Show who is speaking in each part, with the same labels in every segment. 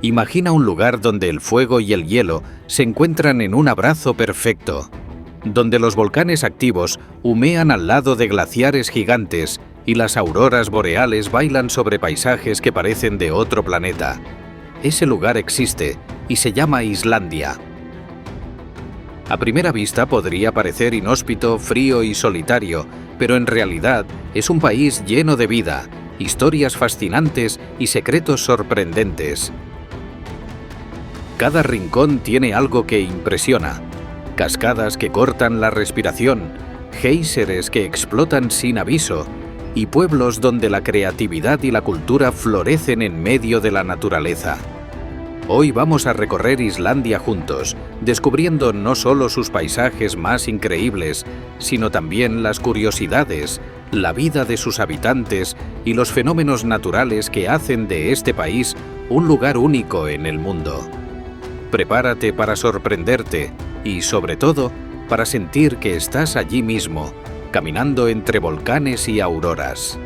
Speaker 1: Imagina un lugar donde el fuego y el hielo se encuentran en un abrazo perfecto, donde los volcanes activos humean al lado de glaciares gigantes y las auroras boreales bailan sobre paisajes que parecen de otro planeta. Ese lugar existe y se llama Islandia. A primera vista podría parecer inhóspito, frío y solitario, pero en realidad es un país lleno de vida, historias fascinantes y secretos sorprendentes. Cada rincón tiene algo que impresiona: cascadas que cortan la respiración, géiseres que explotan sin aviso, y pueblos donde la creatividad y la cultura florecen en medio de la naturaleza. Hoy vamos a recorrer Islandia juntos, descubriendo no solo sus paisajes más increíbles, sino también las curiosidades, la vida de sus habitantes y los fenómenos naturales que hacen de este país un lugar único en el mundo. Prepárate para sorprenderte y, sobre todo, para sentir que estás allí mismo, caminando entre volcanes y auroras.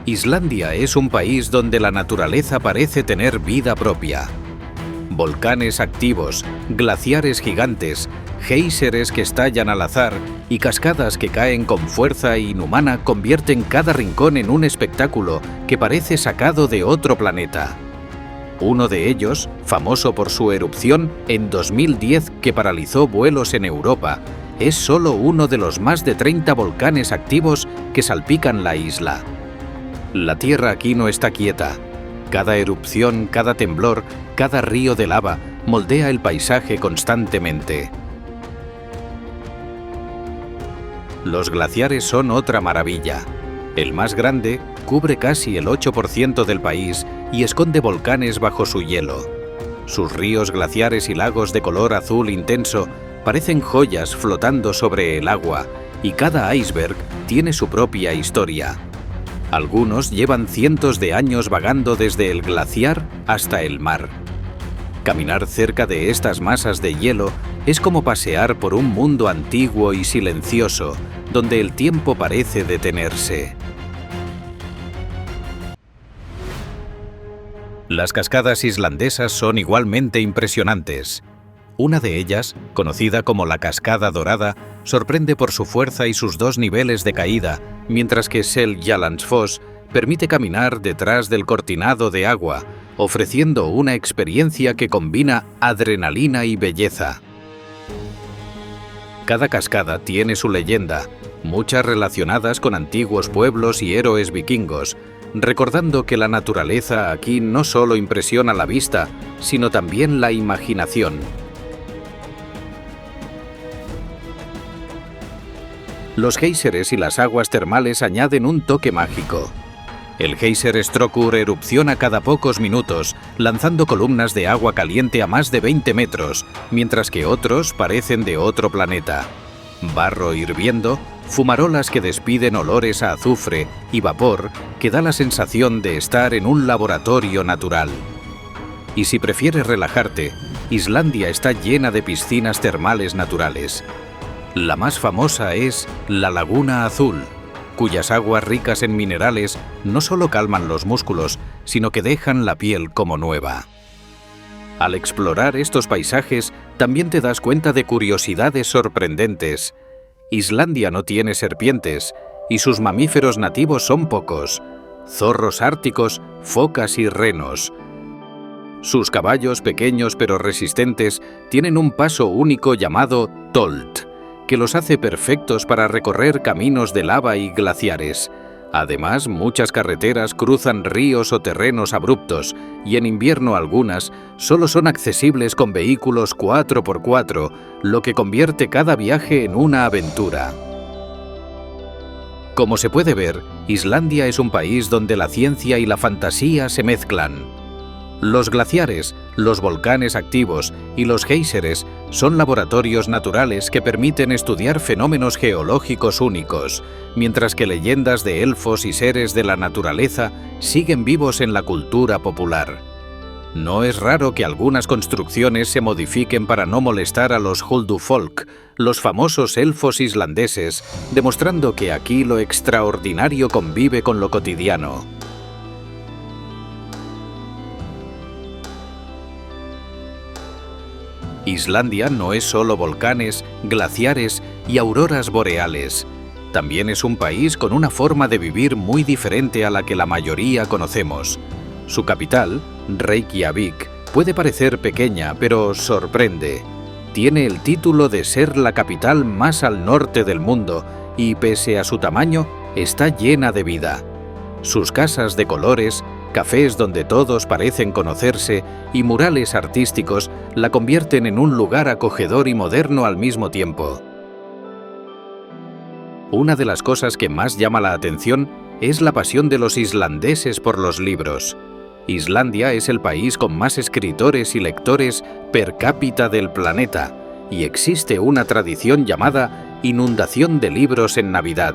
Speaker 1: Islandia es un país donde la naturaleza parece tener vida propia. Volcanes activos, glaciares gigantes, géiseres que estallan al azar y cascadas que caen con fuerza inhumana convierten cada rincón en un espectáculo que parece sacado de otro planeta. Uno de ellos, famoso por su erupción en 2010 que paralizó vuelos en Europa, es solo uno de los más de 30 volcanes activos que salpican la isla. La tierra aquí no está quieta. Cada erupción, cada temblor, cada río de lava moldea el paisaje constantemente. Los glaciares son otra maravilla. El más grande cubre casi el 8% del país y esconde volcanes bajo su hielo. Sus ríos glaciares y lagos de color azul intenso parecen joyas flotando sobre el agua, y cada iceberg tiene su propia historia. Algunos llevan cientos de años vagando desde el glaciar hasta el mar. Caminar cerca de estas masas de hielo es como pasear por un mundo antiguo y silencioso, donde el tiempo parece detenerse. Las cascadas islandesas son igualmente impresionantes. Una de ellas, conocida como la Cascada Dorada, sorprende por su fuerza y sus dos niveles de caída, mientras que Seljalandsfoss permite caminar detrás del cortinado de agua, ofreciendo una experiencia que combina adrenalina y belleza. Cada cascada tiene su leyenda, muchas relacionadas con antiguos pueblos y héroes vikingos, recordando que la naturaleza aquí no solo impresiona la vista, sino también la imaginación. Los géiseres y las aguas termales añaden un toque mágico. El géiser Strókur erupciona cada pocos minutos, lanzando columnas de agua caliente a más de 20 metros, mientras que otros parecen de otro planeta. Barro hirviendo, fumarolas que despiden olores a azufre y vapor que da la sensación de estar en un laboratorio natural. Y si prefieres relajarte, Islandia está llena de piscinas termales naturales. La más famosa es la Laguna Azul, cuyas aguas ricas en minerales no solo calman los músculos, sino que dejan la piel como nueva. Al explorar estos paisajes, también te das cuenta de curiosidades sorprendentes. Islandia no tiene serpientes, y sus mamíferos nativos son pocos: zorros árticos, focas y renos. Sus caballos, pequeños pero resistentes, tienen un paso único llamado Tolt, que los hace perfectos para recorrer caminos de lava y glaciares. Además, muchas carreteras cruzan ríos o terrenos abruptos, y en invierno algunas solo son accesibles con vehículos 4x4, lo que convierte cada viaje en una aventura. Como se puede ver, Islandia es un país donde la ciencia y la fantasía se mezclan. Los glaciares, los volcanes activos y los géiseres son laboratorios naturales que permiten estudiar fenómenos geológicos únicos, mientras que leyendas de elfos y seres de la naturaleza siguen vivos en la cultura popular. No es raro que algunas construcciones se modifiquen para no molestar a los Huldufolk, los famosos elfos islandeses, demostrando que aquí lo extraordinario convive con lo cotidiano. Islandia no es solo volcanes, glaciares y auroras boreales. También es un país con una forma de vivir muy diferente a la que la mayoría conocemos. Su capital, Reykjavik, puede parecer pequeña, pero sorprende. Tiene el título de ser la capital más al norte del mundo y, pese a su tamaño, está llena de vida. Sus casas de colores, cafés donde todos parecen conocerse y murales artísticos la convierten en un lugar acogedor y moderno al mismo tiempo. Una de las cosas que más llama la atención es la pasión de los islandeses por los libros. Islandia es el país con más escritores y lectores per cápita del planeta, y existe una tradición llamada inundación de libros en Navidad.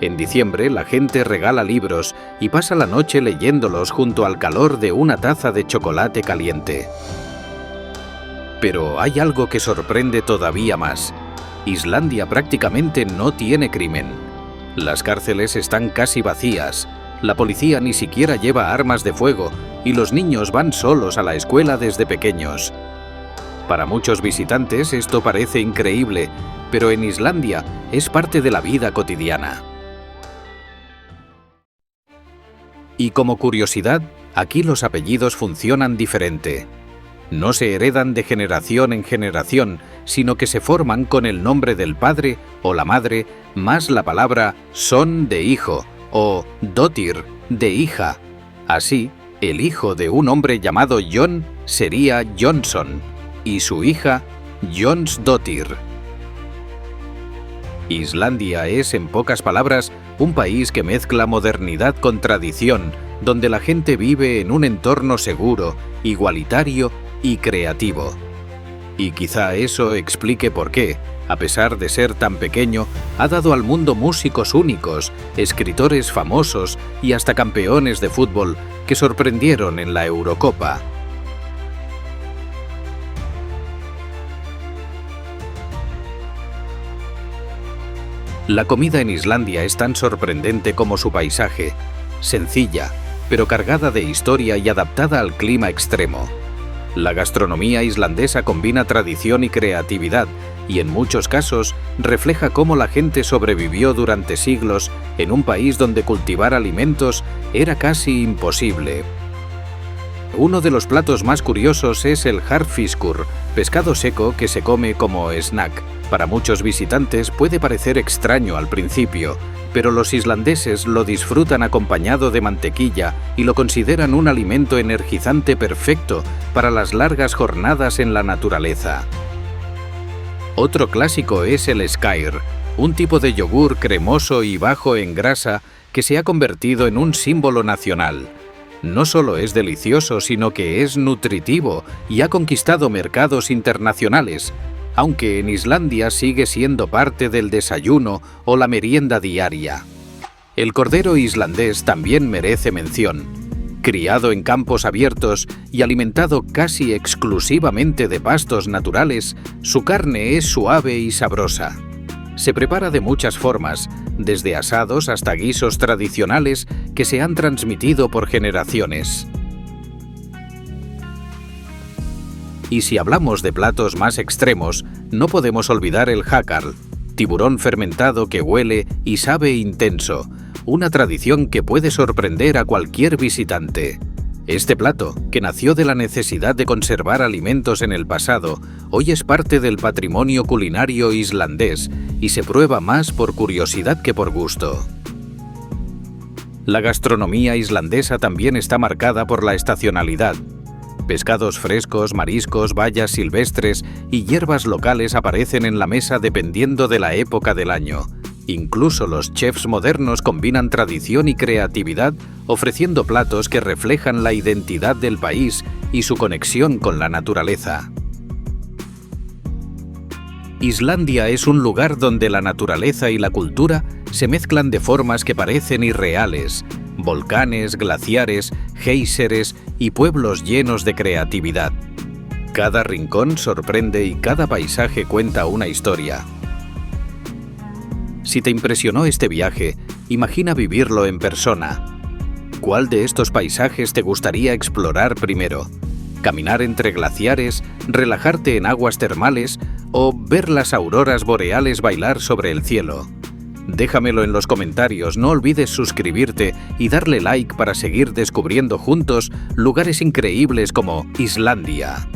Speaker 1: En diciembre la gente regala libros y pasa la noche leyéndolos junto al calor de una taza de chocolate caliente. Pero hay algo que sorprende todavía más. Islandia prácticamente no tiene crimen. Las cárceles están casi vacías, la policía ni siquiera lleva armas de fuego y los niños van solos a la escuela desde pequeños. Para muchos visitantes esto parece increíble, pero en Islandia es parte de la vida cotidiana. Y como curiosidad, aquí los apellidos funcionan diferente. No se heredan de generación en generación, sino que se forman con el nombre del padre o la madre, más la palabra son de hijo o dóttir de hija. Así, el hijo de un hombre llamado John sería Johnson y su hija Jonsdóttir. Islandia es, en pocas palabras, un país que mezcla modernidad con tradición, donde la gente vive en un entorno seguro, igualitario y creativo. Y quizá eso explique por qué, a pesar de ser tan pequeño, ha dado al mundo músicos únicos, escritores famosos y hasta campeones de fútbol que sorprendieron en la Eurocopa. La comida en Islandia es tan sorprendente como su paisaje, sencilla, pero cargada de historia y adaptada al clima extremo. La gastronomía islandesa combina tradición y creatividad y en muchos casos refleja cómo la gente sobrevivió durante siglos en un país donde cultivar alimentos era casi imposible. Uno de los platos más curiosos es el harfiskur, pescado seco que se come como snack. Para muchos visitantes puede parecer extraño al principio, pero los islandeses lo disfrutan acompañado de mantequilla y lo consideran un alimento energizante perfecto para las largas jornadas en la naturaleza. Otro clásico es el skyr, un tipo de yogur cremoso y bajo en grasa que se ha convertido en un símbolo nacional. No solo es delicioso, sino que es nutritivo y ha conquistado mercados internacionales, aunque en Islandia sigue siendo parte del desayuno o la merienda diaria. El cordero islandés también merece mención. Criado en campos abiertos y alimentado casi exclusivamente de pastos naturales, su carne es suave y sabrosa. Se prepara de muchas formas, desde asados hasta guisos tradicionales que se han transmitido por generaciones. Y si hablamos de platos más extremos, no podemos olvidar el hakkarl, tiburón fermentado que huele y sabe intenso, una tradición que puede sorprender a cualquier visitante. Este plato, que nació de la necesidad de conservar alimentos en el pasado, hoy es parte del patrimonio culinario islandés y se prueba más por curiosidad que por gusto. La gastronomía islandesa también está marcada por la estacionalidad. Pescados frescos, mariscos, bayas silvestres y hierbas locales aparecen en la mesa dependiendo de la época del año. Incluso los chefs modernos combinan tradición y creatividad, ofreciendo platos que reflejan la identidad del país y su conexión con la naturaleza. Islandia es un lugar donde la naturaleza y la cultura se mezclan de formas que parecen irreales. Volcanes, glaciares, géiseres y pueblos llenos de creatividad. Cada rincón sorprende y cada paisaje cuenta una historia. Si te impresionó este viaje, imagina vivirlo en persona. ¿Cuál de estos paisajes te gustaría explorar primero? ¿Caminar entre glaciares, relajarte en aguas termales o ver las auroras boreales bailar sobre el cielo? Déjamelo en los comentarios, no olvides suscribirte y darle like para seguir descubriendo juntos lugares increíbles como Islandia.